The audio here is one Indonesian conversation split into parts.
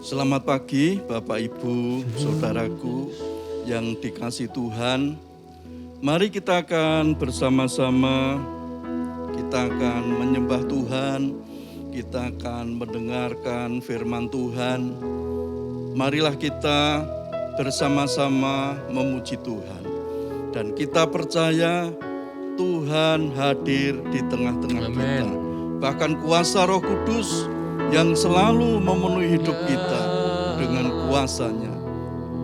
Selamat pagi Bapak Ibu, Saudaraku yang dikasihi Tuhan. Mari kita akan bersama-sama, kita akan menyembah Tuhan, kita akan mendengarkan firman Tuhan. Marilah kita bersama-sama memuji Tuhan. Dan kita percaya Tuhan hadir di tengah-tengah kita. Bahkan kuasa Roh Kudus yang selalu memenuhi hidup kita dengan kuasanya.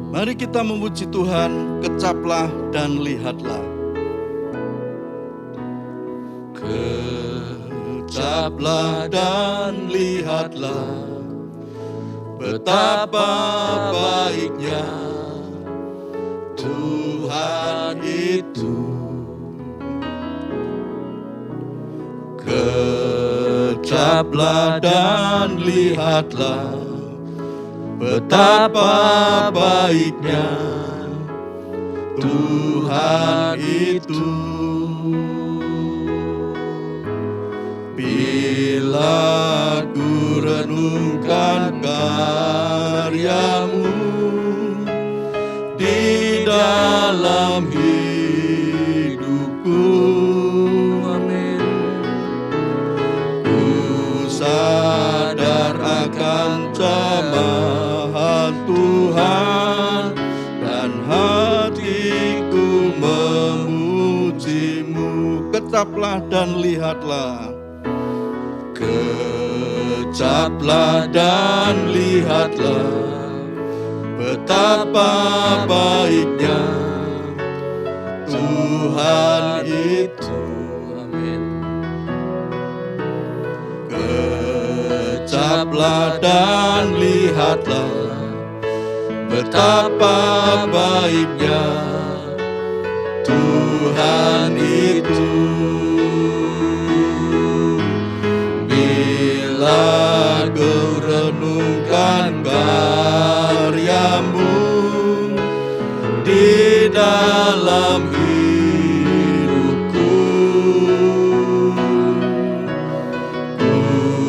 Mari kita memuji Tuhan, kecaplah dan lihatlah. Kecaplah dan lihatlah, betapa baiknya Tuhan itu. Kecaplah dan lihatlah, betapa baiknya Tuhan itu. Bila ku renungkan karyamu di dalam hidupku, sadar akan camahan Tuhan dan hatiku memujimu. Kecaplah dan lihatlah, kecaplah dan lihatlah, betapa baiknya Tuhan itu. Kecaplah dan lihatlah, betapa baiknya Tuhan itu. Bila kau renungkan karyamu di dalam hidupku,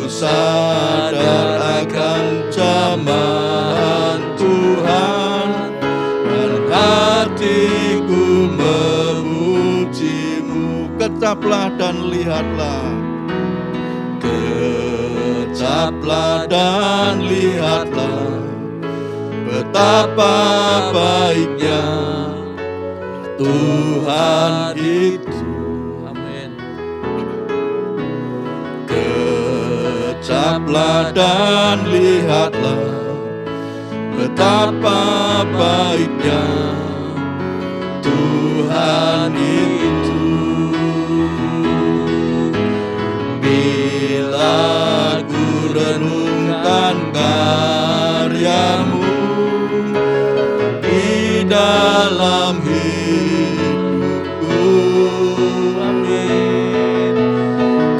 sadar akan camahan Tuhan dan hatiku memujimu. Kecaplah dan lihatlah, kecaplah dan lihatlah, betapa baiknya Tuhan itu. Kecaplah dan lihatlah, betapa baiknya Tuhan itu. Bila ku renungkan karyamu di dalam hidupku,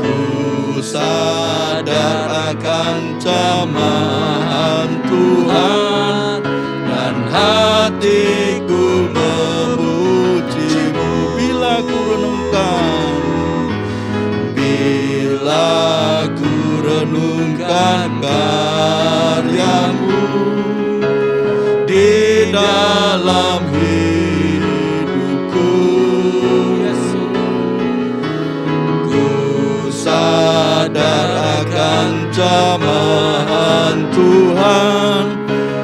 ku sadar akan camahan Tuhan dan hatiku memujimu. Bila ku renungkan karyamu di dalam hidupku, ku sadar akan camahan Tuhan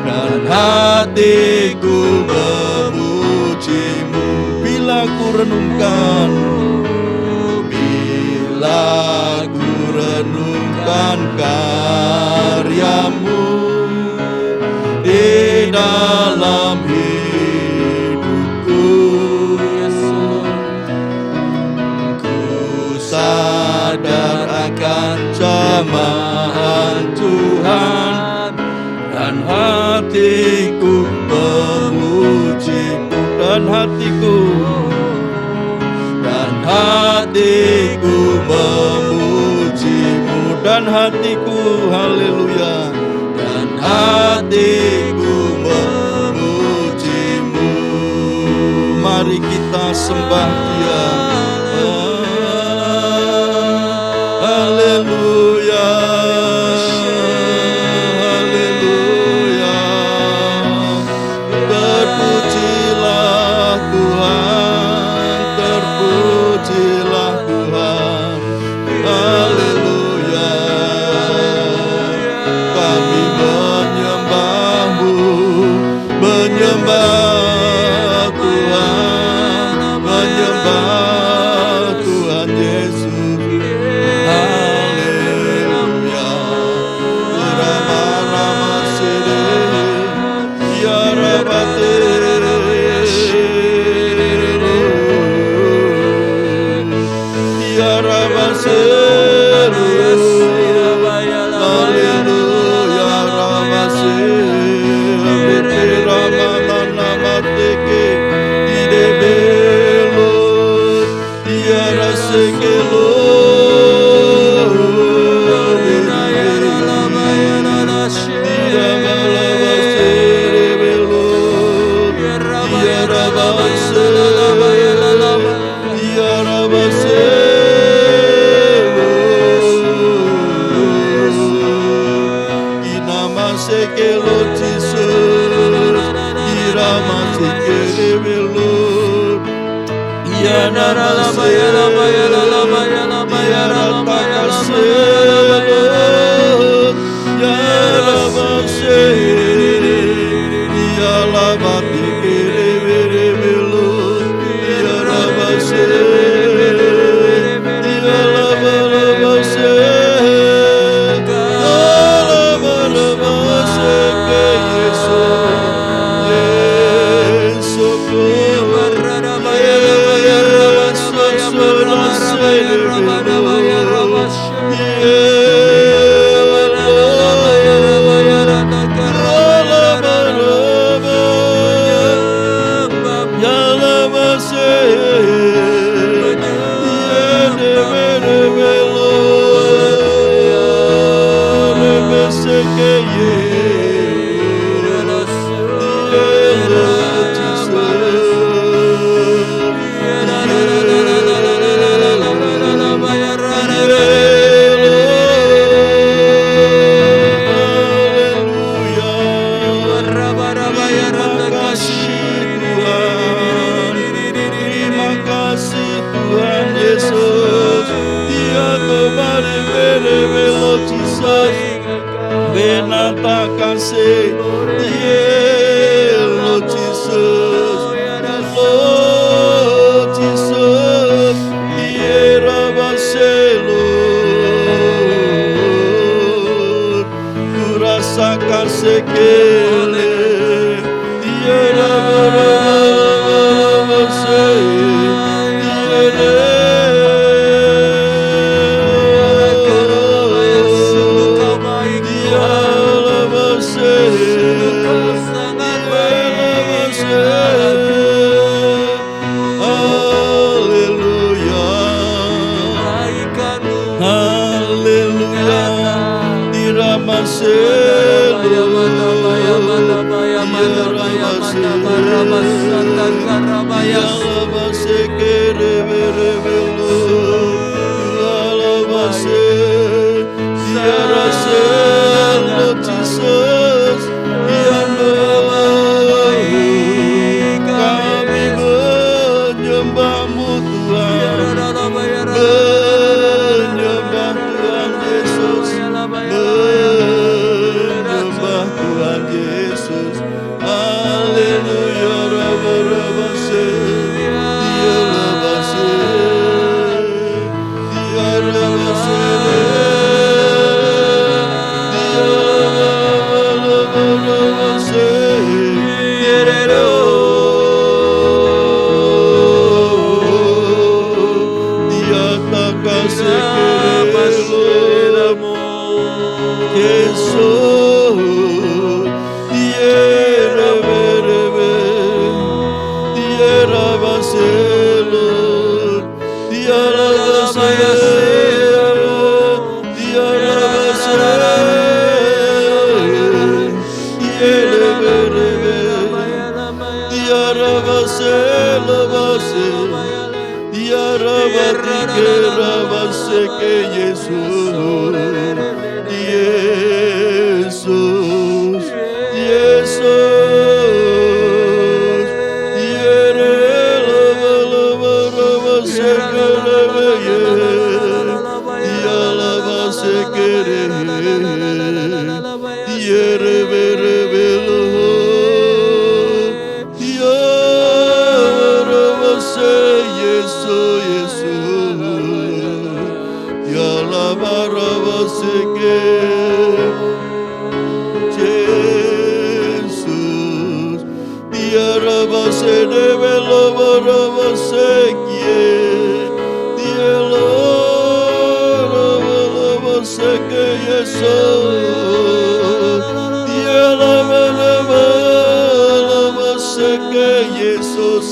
dan hatiku memujimu. Bila ku renungkan karyamu di dalam hidupku, ku sadar akan camahan Tuhan dan hatiku memujimu. Dan hatiku memujimu, dan hatiku, haleluya, dan hatiku memujimu. Mari kita sembah Dia. Haleluya, haleluya.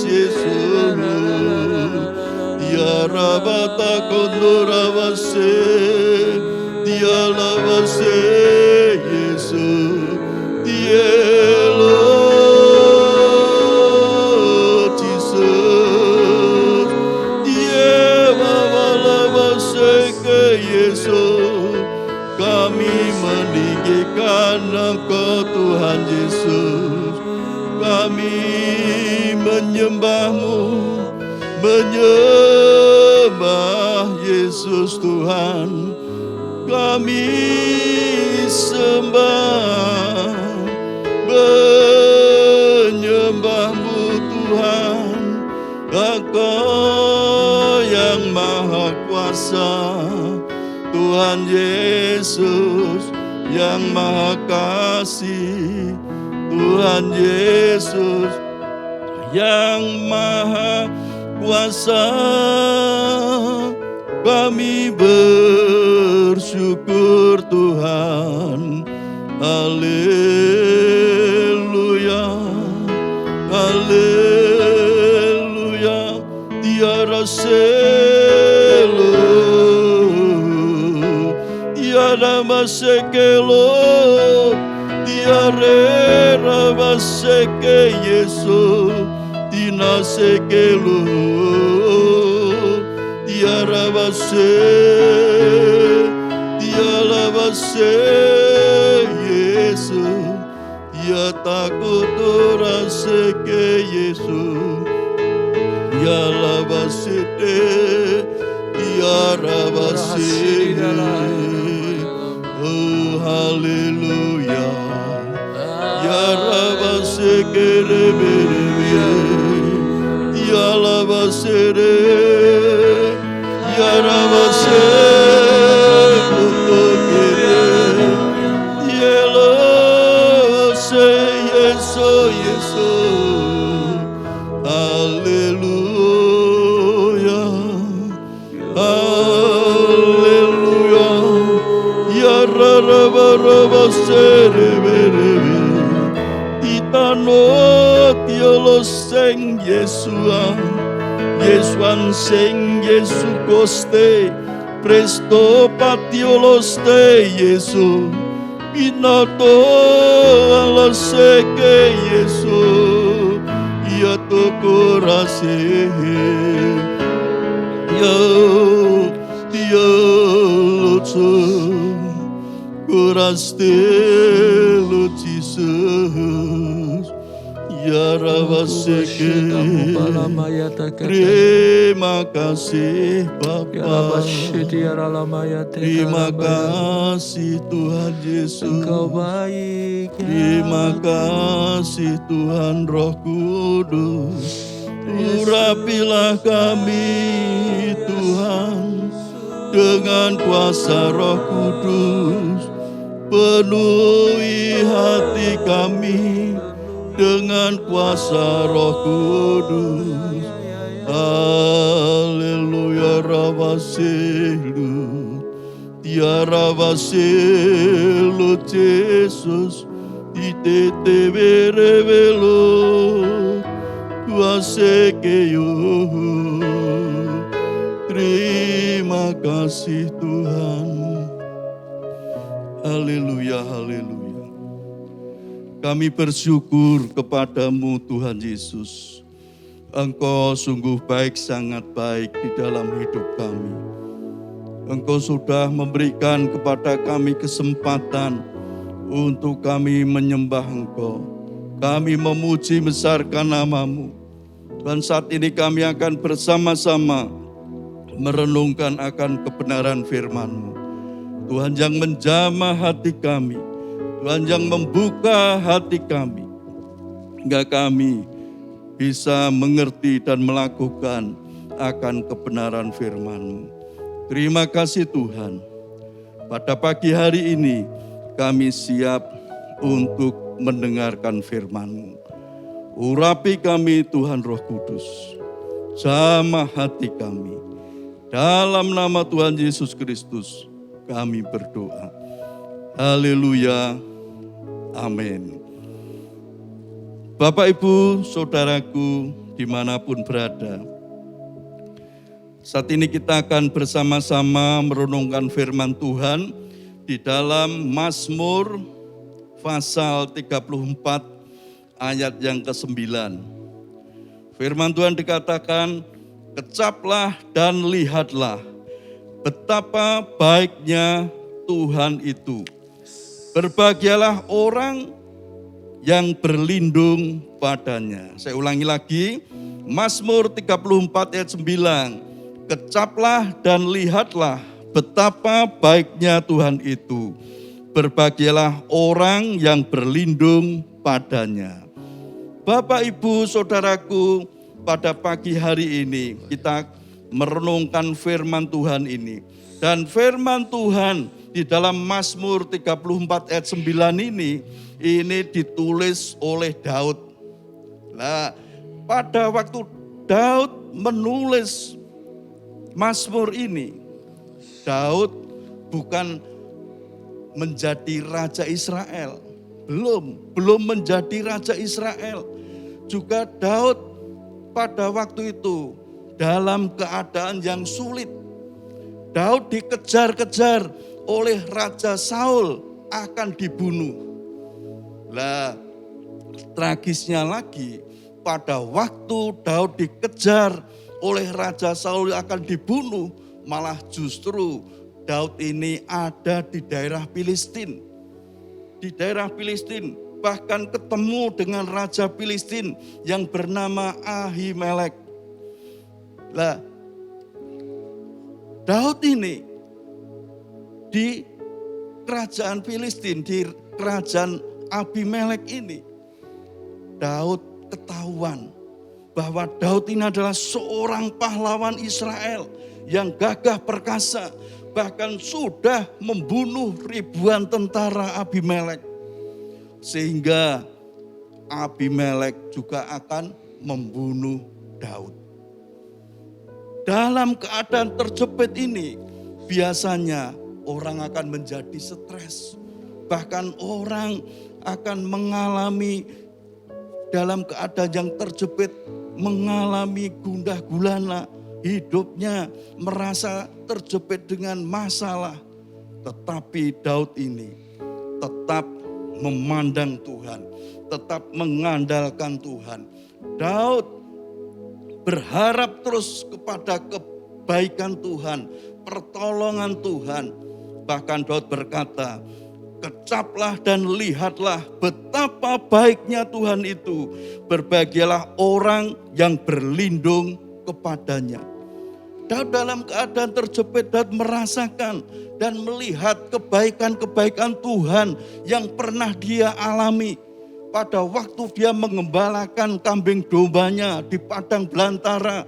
Yesus. Dia rabata kondora vase, dia lavase Yesus, dia Lord Jesus, dia lavase ke Yesus. Kami meninggikan Engkau Tuhan Yesus, kami menyembah-Mu, menyembah Yesus Tuhan, kami sembah, menyembah-Mu Tuhan, Engkau yang Maha Kuasa, Tuhan Yesus yang Maha Kasih, Tuhan Yesus yang Maha Kuasa. Kami bersyukur Tuhan, haleluya, haleluya, tiada selo, tiada masekelo, tiada maseke Yesus, tina sekelo, tiada base, tiada base Yesus, dia takut rasa ke Yesus, tiada base, tiada base, oh haleluya, tiada base kere-bere, tiada base, tiada base untuk kere, tiada base Yesus, Yesus, haleluya, haleluya, ya raba sere-bere, titano tiolo seng Yesua, Yesuan seng Yesu koste, presto patioloste Yesu, pinato ala seke Yesu, ya toko rase, ya tioloso, kuraste lo Jesus, ya rawaseke. Terima kasih Bapa, terima kasih Tuhan Yesus, Engkau baik, terima kasih Tuhan Roh Kudus. Urapilah kami Tuhan dengan kuasa Roh Kudus, penuhi hati kami dengan kuasa Roh Kudus. Haleluya, ravaselu, tiara vaselu Yesus, itete berevelo, kuasa keyo. Terima kasih Tuhan. Haleluya, haleluya. Kami bersyukur kepadamu Tuhan Yesus. Engkau sungguh baik, sangat baik di dalam hidup kami. Engkau sudah memberikan kepada kami kesempatan untuk kami menyembah Engkau. Kami memuji besarkan nama-Mu. Dan saat ini kami akan bersama-sama merenungkan akan kebenaran firman-Mu. Tuhan yang menjamah hati kami, Tuhan yang membuka hati kami, hingga kami bisa mengerti dan melakukan akan kebenaran firman-Mu. Terima kasih Tuhan. Pada pagi hari ini kami siap untuk mendengarkan firman-Mu. Urapi kami Tuhan Roh Kudus, jamah hati kami. Dalam nama Tuhan Yesus Kristus kami berdoa. Haleluya. Amin. Bapak, Ibu, Saudaraku, dimanapun berada. Saat ini kita akan bersama-sama merenungkan firman Tuhan di dalam Mazmur pasal 34 ayat yang ke-9. Firman Tuhan dikatakan, kecaplah dan lihatlah betapa baiknya Tuhan itu. Berbahagialah orang yang berlindung padanya. Saya ulangi lagi, Mazmur 34 ayat 9. Kecaplah dan lihatlah betapa baiknya Tuhan itu. Berbahagialah orang yang berlindung padanya. Bapak, Ibu, Saudaraku, pada pagi hari ini kita merenungkan firman Tuhan ini. Dan firman Tuhan di dalam Mazmur 34 ayat 9 ini ditulis oleh Daud. Nah, pada waktu Daud menulis Mazmur ini, Daud bukan menjadi raja Israel. Belum menjadi raja Israel. Juga Daud pada waktu itu dalam keadaan yang sulit. Daud dikejar-kejar oleh Raja Saul akan dibunuh. Lah, tragisnya lagi, pada waktu Daud dikejar oleh Raja Saul akan dibunuh, malah justru Daud ini ada di daerah Filistin. Di daerah Filistin, bahkan ketemu dengan Raja Filistin yang bernama Ahimelek. Lah, Daud ini di kerajaan Filistin, di kerajaan Abimelek ini, Daud ketahuan bahwa Daud ini adalah seorang pahlawan Israel yang gagah perkasa, bahkan sudah membunuh ribuan tentara Abimelek. Sehingga Abimelek juga akan membunuh Daud. Dalam keadaan terjepit ini, biasanya orang akan menjadi stres. Bahkan orang akan mengalami dalam keadaan yang terjepit, mengalami gundah gulana, hidupnya merasa terjepit dengan masalah. Tetapi Daud ini tetap memandang Tuhan, tetap mengandalkan Tuhan. Daud berharap terus kepada kebaikan Tuhan, pertolongan Tuhan. Bahkan Daud berkata, kecaplah dan lihatlah betapa baiknya Tuhan itu. Berbahagialah orang yang berlindung kepadanya. Daud dalam keadaan terjepit, Daud merasakan dan melihat kebaikan-kebaikan Tuhan yang pernah dia alami. Pada waktu dia mengembalakan kambing dombanya di padang belantara.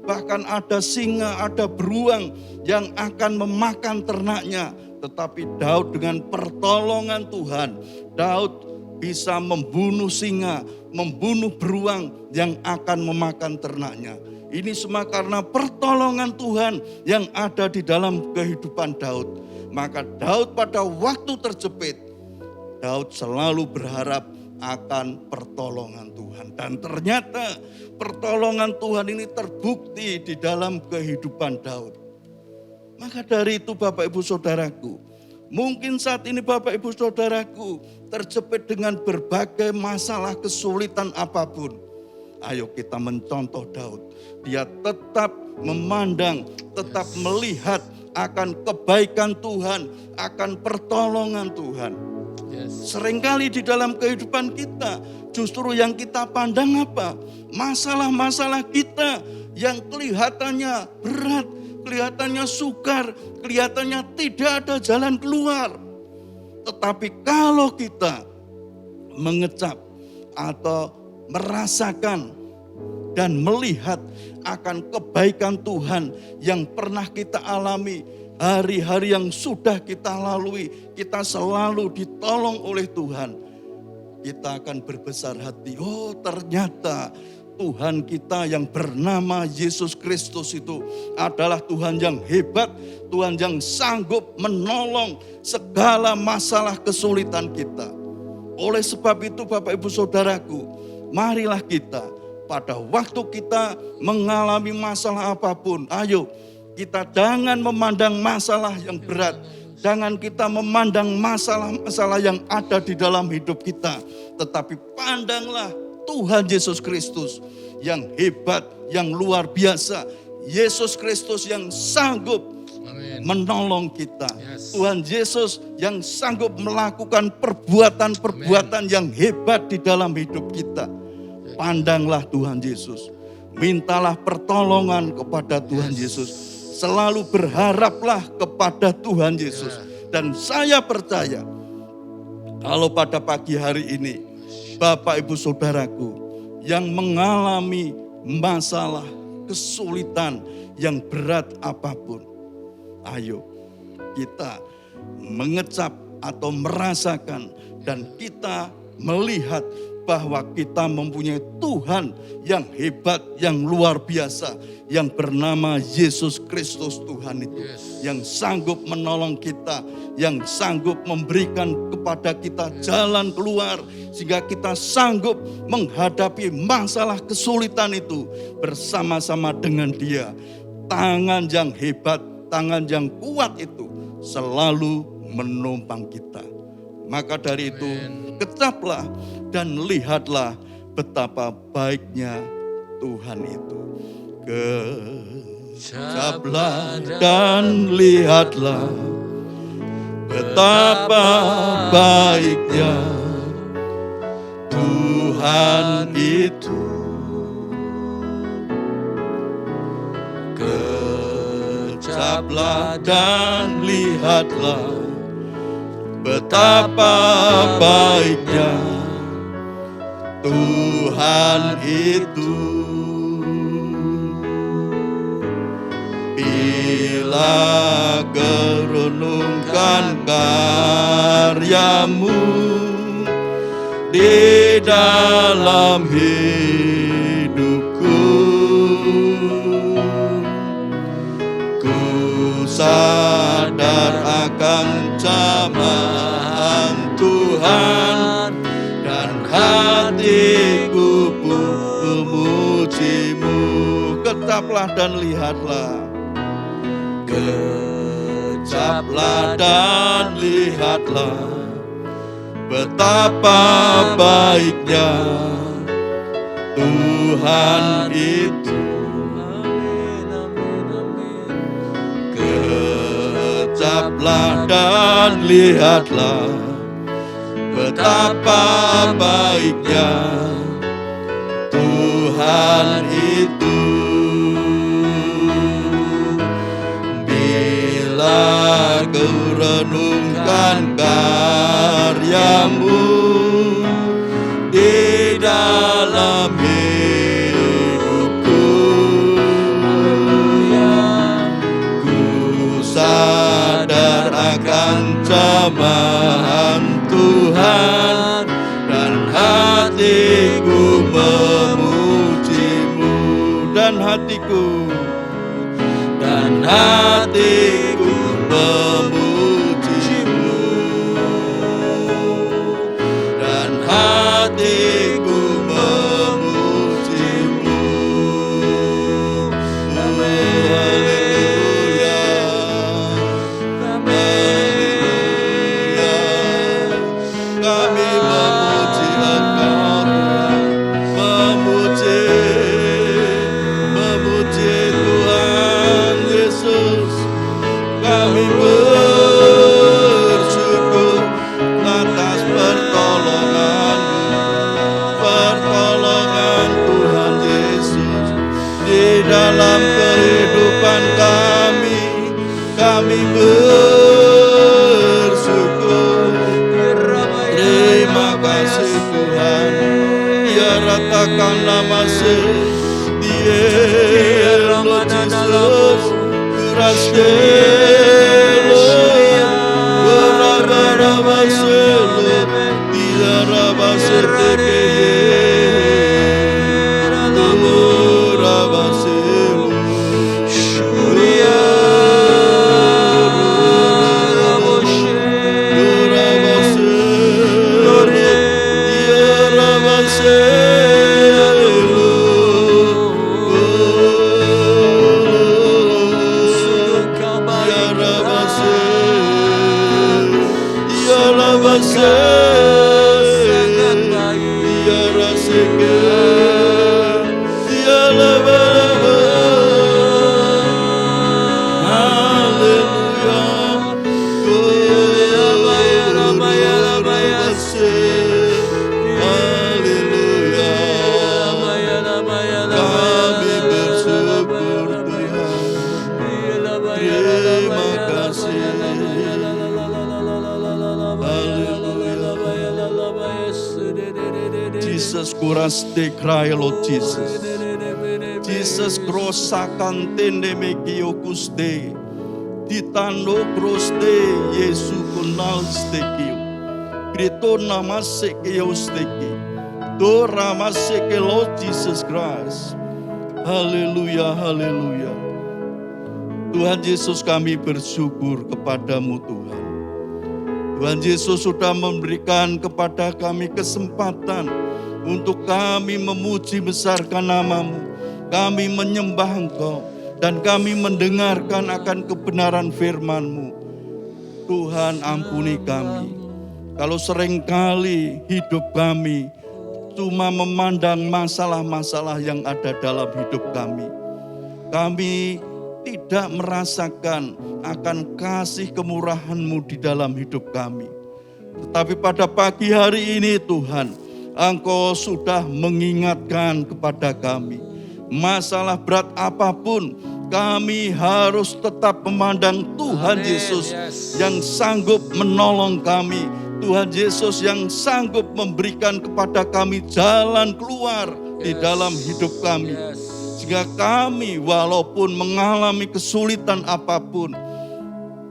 Bahkan ada singa, ada beruang yang akan memakan ternaknya. Tetapi Daud dengan pertolongan Tuhan, Daud bisa membunuh singa, membunuh beruang yang akan memakan ternaknya. Ini semua karena pertolongan Tuhan yang ada di dalam kehidupan Daud. Maka Daud pada waktu terjepit, Daud selalu berharap akan pertolongan Tuhan. Dan ternyata pertolongan Tuhan ini terbukti di dalam kehidupan Daud. Maka dari itu Bapak Ibu Saudaraku, mungkin saat ini Bapak Ibu Saudaraku terjepit dengan berbagai masalah kesulitan apapun. Ayo kita mencontoh Daud. Dia tetap memandang, tetap melihat akan kebaikan Tuhan, akan pertolongan Tuhan. Seringkali di dalam kehidupan kita, justru yang kita pandang apa? Masalah-masalah kita yang kelihatannya berat, kelihatannya sukar, kelihatannya tidak ada jalan keluar. Tetapi kalau kita mengecap atau merasakan dan melihat akan kebaikan Tuhan yang pernah kita alami, hari-hari yang sudah kita lalui, kita selalu ditolong oleh Tuhan, kita akan berbesar hati. Oh, ternyata Tuhan kita yang bernama Yesus Kristus itu adalah Tuhan yang hebat, Tuhan yang sanggup menolong segala masalah kesulitan kita. Oleh sebab itu Bapak Ibu Saudaraku, marilah kita pada waktu kita mengalami masalah apapun, ayo kita jangan memandang masalah yang berat. Jangan kita memandang masalah-masalah yang ada di dalam hidup kita. Tetapi pandanglah Tuhan Yesus Kristus yang hebat, yang luar biasa. Yesus Kristus yang sanggup menolong kita. Tuhan Yesus yang sanggup melakukan perbuatan-perbuatan yang hebat di dalam hidup kita. Pandanglah Tuhan Yesus. Mintalah pertolongan kepada Tuhan Yesus. Selalu berharaplah kepada Tuhan Yesus. Dan saya percaya kalau pada pagi hari ini Bapak Ibu Saudaraku yang mengalami masalah, kesulitan yang berat apapun, ayo kita mengecap atau merasakan dan kita melihat bahwa kita mempunyai Tuhan yang hebat, yang luar biasa, yang bernama Yesus Kristus Tuhan itu. Yang sanggup menolong kita, yang sanggup memberikan kepada kita jalan keluar, sehingga kita sanggup menghadapi masalah kesulitan itu bersama-sama dengan Dia. Tangan yang hebat, tangan yang kuat itu selalu menopang kita. Maka dari itu, kecaplah dan lihatlah betapa baiknya Tuhan itu. Kecaplah dan lihatlah betapa baiknya Tuhan itu. Kecaplah dan lihatlah betapa baiknya Tuhan itu. Bila kerenungkan karyamu di dalam hidupku, ku sadar akan camahan Tuhan dan hatiku pun memujimu. Kecaplah dan lihatlah. Kecaplah dan lihatlah betapa baiknya Tuhan itu. Kecaplah dan lihatlah betapa baiknya Tuhan itu. Bila ku renungkan karyamu di dalam hidupku, ku sadar akan camahan Tuhan dan hatiku memujimu. Dan hatiku memujimu, dan hatiku memujimu. Haleluya, haleluya. Kami memuji Engkau, memuji Tuhan Yesus. Kami bersyukur atas pertolongan Tuhan Yesus di dalam kehidupan kami. Kami bersyukur. Terima kasih Tuhan. Ya ratakan nama Dia Yesus. sangat baik. Dia rasakan, dia laba-laba. Haleluya. Haleluya. Kami bersyukur Tuhan. Terima kasih. Jesus kuraste cry Lord Jesus. Jesus krosakan tende mekiokuste. Ditando kroste Yesu kunal stekio. Krito nama sekio steki. Do rama seke Lord Jesus Christ. Haleluya, haleluya. Tuhan Yesus, kami bersyukur kepadamu Tuhan. Tuhan Yesus sudah memberikan kepada kami kesempatan untuk kami memuji besarkan namamu. Kami menyembah Engkau dan kami mendengarkan akan kebenaran firman-Mu. Tuhan, ampuni kami. Kalau seringkali hidup kami cuma memandang masalah-masalah yang ada dalam hidup kami. Kami tidak merasakan akan kasih kemurahan-Mu di dalam hidup kami. Tetapi pada pagi hari ini Tuhan, Engkau sudah mengingatkan kepada kami. Masalah berat apapun, kami harus tetap memandang Tuhan Yesus yang sanggup menolong kami. Tuhan Yesus yang sanggup memberikan kepada kami jalan keluar di dalam hidup kami. Sehingga kami walaupun mengalami kesulitan apapun,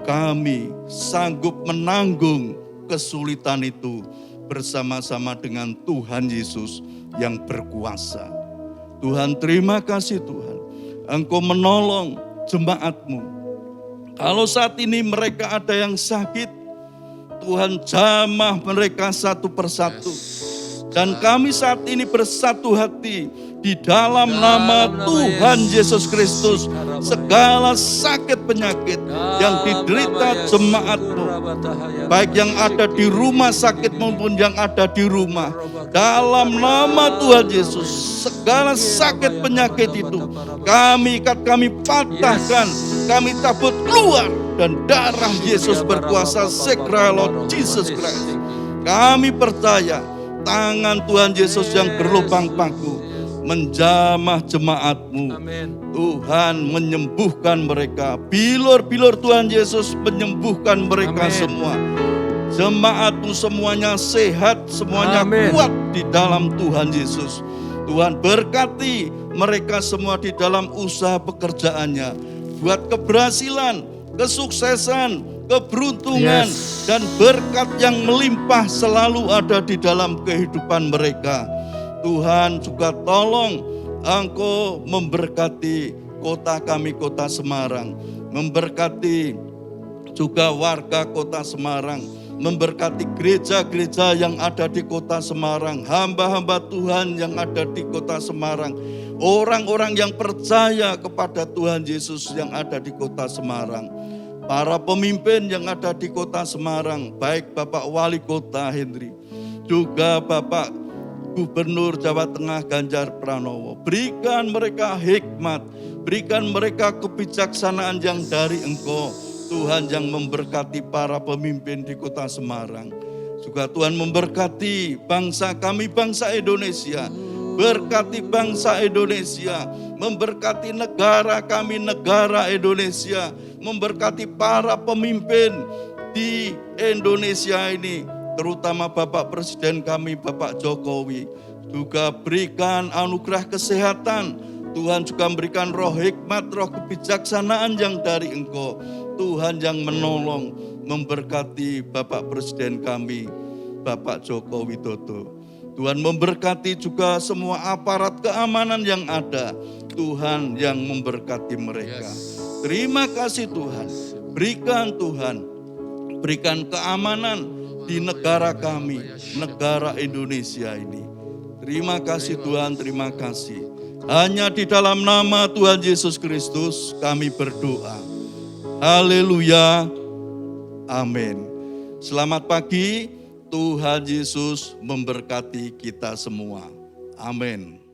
kami sanggup menanggung kesulitan itu bersama-sama dengan Tuhan Yesus yang berkuasa. Tuhan, terima kasih Tuhan. Engkau menolong jemaat-Mu. Kalau saat ini mereka ada yang sakit, Tuhan jamah mereka satu persatu. Dan kami saat ini bersatu hati di dalam nama Tuhan Yesus Kristus. Segala sakit penyakit yang diderita jemaat-Mu, baik yang ada di rumah sakit maupun yang ada di rumah, dalam nama Tuhan Yesus, segala sakit penyakit itu kami ikat, kami patahkan, kami cabut keluar, dan darah Yesus berkuasa segera Lord Jesus Christ. Kami percaya tangan Tuhan Yesus yang berlubang paku menjamah jemaat-Mu. Tuhan menyembuhkan mereka. Bilur-bilur Tuhan Yesus menyembuhkan mereka semua. Jemaat-Mu semuanya sehat, semuanya kuat di dalam Tuhan Yesus. Tuhan berkati mereka semua di dalam usaha pekerjaannya. Buat keberhasilan, kesuksesan, keberuntungan, dan berkat yang melimpah selalu ada di dalam kehidupan mereka. Tuhan juga tolong Engkau memberkati kota kami, kota Semarang. Memberkati juga warga kota Semarang. Memberkati gereja-gereja yang ada di kota Semarang. Hamba-hamba Tuhan yang ada di kota Semarang. Orang-orang yang percaya kepada Tuhan Yesus yang ada di kota Semarang. Para pemimpin yang ada di kota Semarang, baik Bapak Wali Kota Henry, juga Bapak Gubernur Jawa Tengah Ganjar Pranowo. Berikan mereka hikmat, berikan mereka kebijaksanaan yang dari Engkau. Tuhan yang memberkati para pemimpin di kota Semarang. Juga Tuhan memberkati bangsa kami, bangsa Indonesia. Berkati bangsa Indonesia, memberkati negara kami, negara Indonesia, memberkati para pemimpin di Indonesia ini, terutama Bapak Presiden kami, Bapak Jokowi. Juga berikan anugerah kesehatan. Tuhan juga memberikan roh hikmat, roh kebijaksanaan yang dari Engkau. Tuhan yang menolong, memberkati Bapak Presiden kami, Bapak Joko Widodo. Tuhan memberkati juga semua aparat keamanan yang ada. Tuhan yang memberkati mereka. Terima kasih Tuhan. Berikan Tuhan, berikan keamanan di negara kami, negara Indonesia ini. Terima kasih Tuhan, terima kasih. Hanya di dalam nama Tuhan Yesus Kristus kami berdoa. Haleluya. Amin. Selamat pagi. Tuhan Yesus memberkati kita semua. Amin.